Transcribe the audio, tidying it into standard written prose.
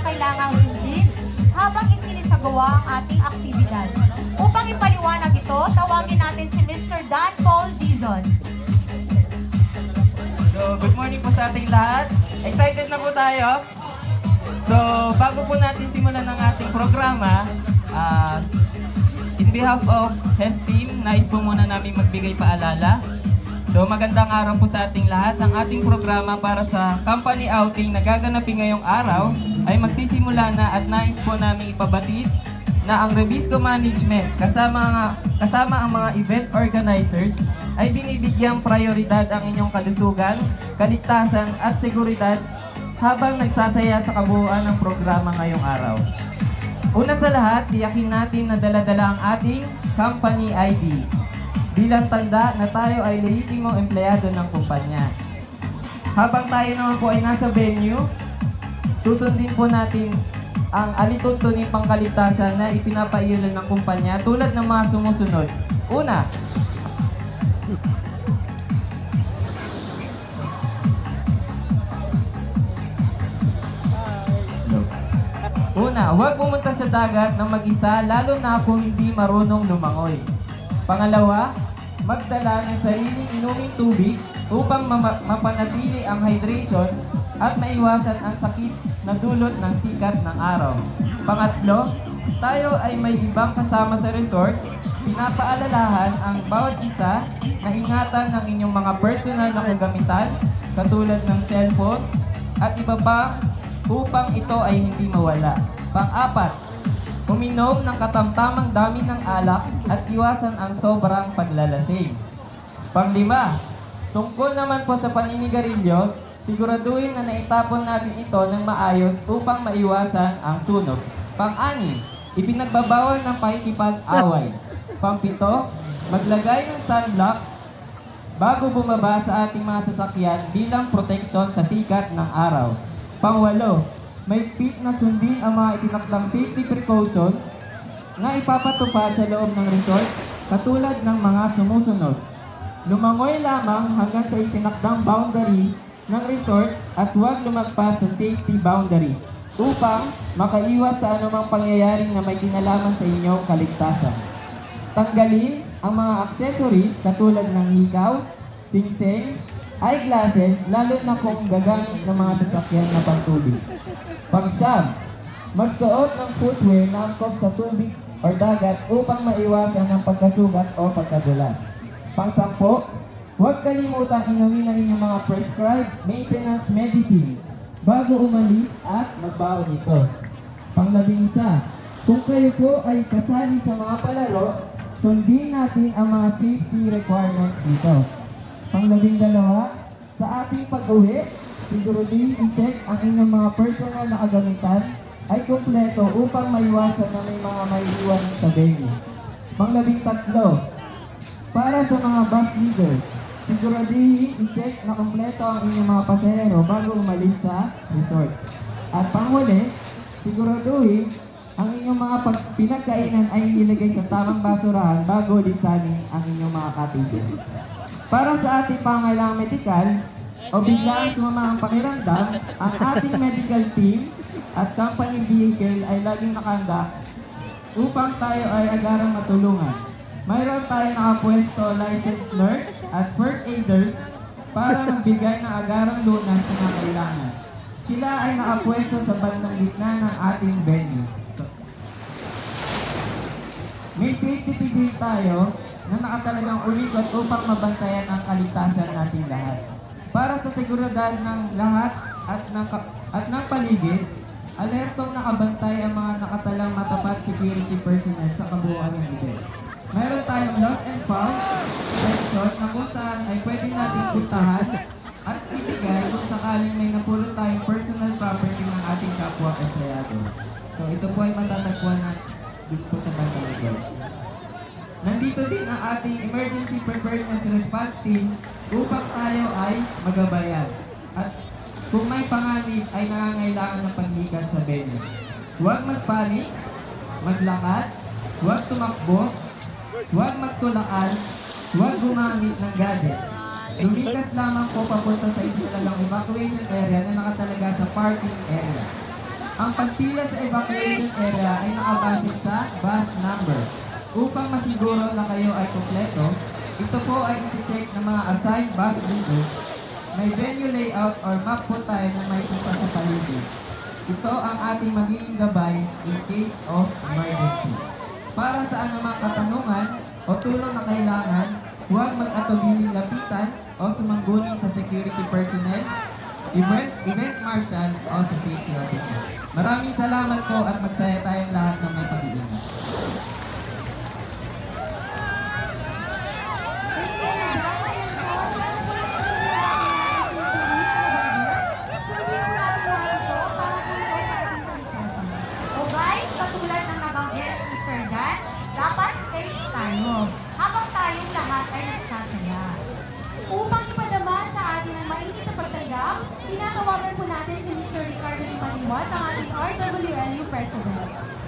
kinakailangang sundin habang isinisagawa ang ating aktibidad. Upang ipaliwanag ito, tawagin natin si Mr. Dan Paul Dizon. So, good morning po sa ating lahat. Excited na po tayo. So, bago po natin simulan ang ating programa, in behalf of HES team, nais po muna namin magbigay paalala. So, magandang araw po sa ating lahat. Ang ating programa para sa company outing na gaganapin ngayong araw ay magsisimula na at nais po namin ipabatid na ang Rebisco Management kasama ang mga event organizers ay binibigyang prioridad ang inyong kalusugan, kaligtasan at seguridad habang nagsasaya sa kabuuan ng programa ngayong araw. Una sa lahat, tiyakin natin na dala-dala ang ating company ID bilang tanda na tayo ay lehitimong empleyado ng kumpanya. Habang tayo naman po ay nasa venue, susundin po natin ang alituntunin pangkaligtasan na ipinapairal ng kumpanya tulad ng mga sumusunod. Una, huwag pumunta sa dagat ng mag-isa lalo na kung hindi marunong lumangoy. Pangalawa, magdala ng sariling inuming tubig upang mapanatili ang hydration at maiwasan ang sakit na dulot ng sikat ng araw. Pangatlo, tayo ay may ibang kasama sa resort. Pinapaalalahan ang bawat isa na ingatan ng inyong mga personal na kagamitan katulad ng cellphone at iba pa upang ito ay hindi mawala. Pang-apat, uminom ng katamtamang dami ng alak at iwasan ang sobrang paglalasing. Pang-lima, tungkol naman po sa paninigarilyo, siguraduhin na naitapon natin ito ng maayos upang maiwasan ang sunog. Pang-anim, ipinagbabawal ng pakikipag-away. Pang-pito, maglagay ng sunblock bago bumaba sa ating mga sasakyan bilang proteksyon sa sikat ng araw. Pang-walo, may pit na sundin ang mga itinakdang safety precautions na ipapatupad sa loob ng resort katulad ng mga sumusunod. Lumangoy lamang hanggang sa itinakdang boundary ng resort at huwag lumagpas sa safety boundary upang makaiwas sa anumang pangyayaring na may kinalaman sa inyong kaligtasan. Tanggalin ang mga accessories katulad ng hikaw, singsing, eyeglasses lalo na kung gagamit ng mga sasakyan na pangtubig. Pang-siyam, magsuot ng footwear na angkop sa tubig o dagat upang maiwasan ang pagkasugat o pagkadulas. Pang-sampo, huwag kalimutang inumin ang inyong mga prescribed maintenance medicine bago umalis at magbaon ito. Pang-11, kung kayo po ay kasali sa mga palaro, sundin natin ang mga safety requirements dito. Pang-12, sa ating pag-uwi, siguraduhin i-check ang inyong mga personal na kagamitan ay kumpleto upang maiwasan na may mga maiiwan sa venue. Pang-13, para sa mga bus leaders, siguraduhin i-check na kumpleto ang inyong mga pasahero bago umalis sa resort. At panghuli, siguraduhin ang inyong mga pinagkainan ay ilagay sa tamang basurahan bago lisanin ang inyong mga cottages. Para sa ating pangailangang medikal o biglang sumama ang pakiramdam, ang ating medical team at company vehicle ay laging nakahanda upang tayo ay agarang matulungan. Mayroon tayong nakapwesto licensed nurse at first aiders para magbigay ng agarang lunas sa mga kailangan. Sila ay nakapwesto sa bandang gitna ng ating venue. May safety tigil tayo na nakatalagang uligot upang mabantayan ang kaligtasan nating lahat. Para sa seguridad ng lahat at ng paligid, alertong nakabantay ang mga nakatalang matapat security personnel sa kabuuan ng event. Mayroon tayong lost and found section na kung saan ay pwede natin puntahan at ibigay kung sakaling may napulot tayong personal property ng ating kapwa empleyado. So ito po ay matatagpuan na dito sa bandang ito. Nandito din ang ating emergency preparedness response team upang tayo ay magabayan. At kung may panganib ay nangangailangan ng paglikas sa venue. Huwag magpanik, maglakad, huwag tumakbo, huwag magtulakan, huwag gumamit ng gadget. Lumikas lamang po papunta sa isa lang evacuation area na nakatalaga sa parking area. Ang pagpila sa evacuation area ay nakabase sa bus number. Upang masiguro na kayo ay kumpleto, ito po ay isi-check ng mga assigned bus leaders. May venue layout or map po tayo na may punta sa paligid. Ito ang ating magiging gabay in case of emergency. Para sa anumang katanungan o tulong na kailangan, huwag mag-atubiling lapitan o sumangguni sa security personnel, event marshal o sa safety officer. Maraming salamat po at magsaya tayong lahat ng may pag-iingat. O guys, katulad ng nabanggit ni Sir Dan, dapat safe tayo habang tayong lahat ay nagsasaya. Upang ipadama sa atin ang mainit na pagtanggap, tinatawagan po natin si Mr. Ricardo Limaliwat, ang ating RWLU President.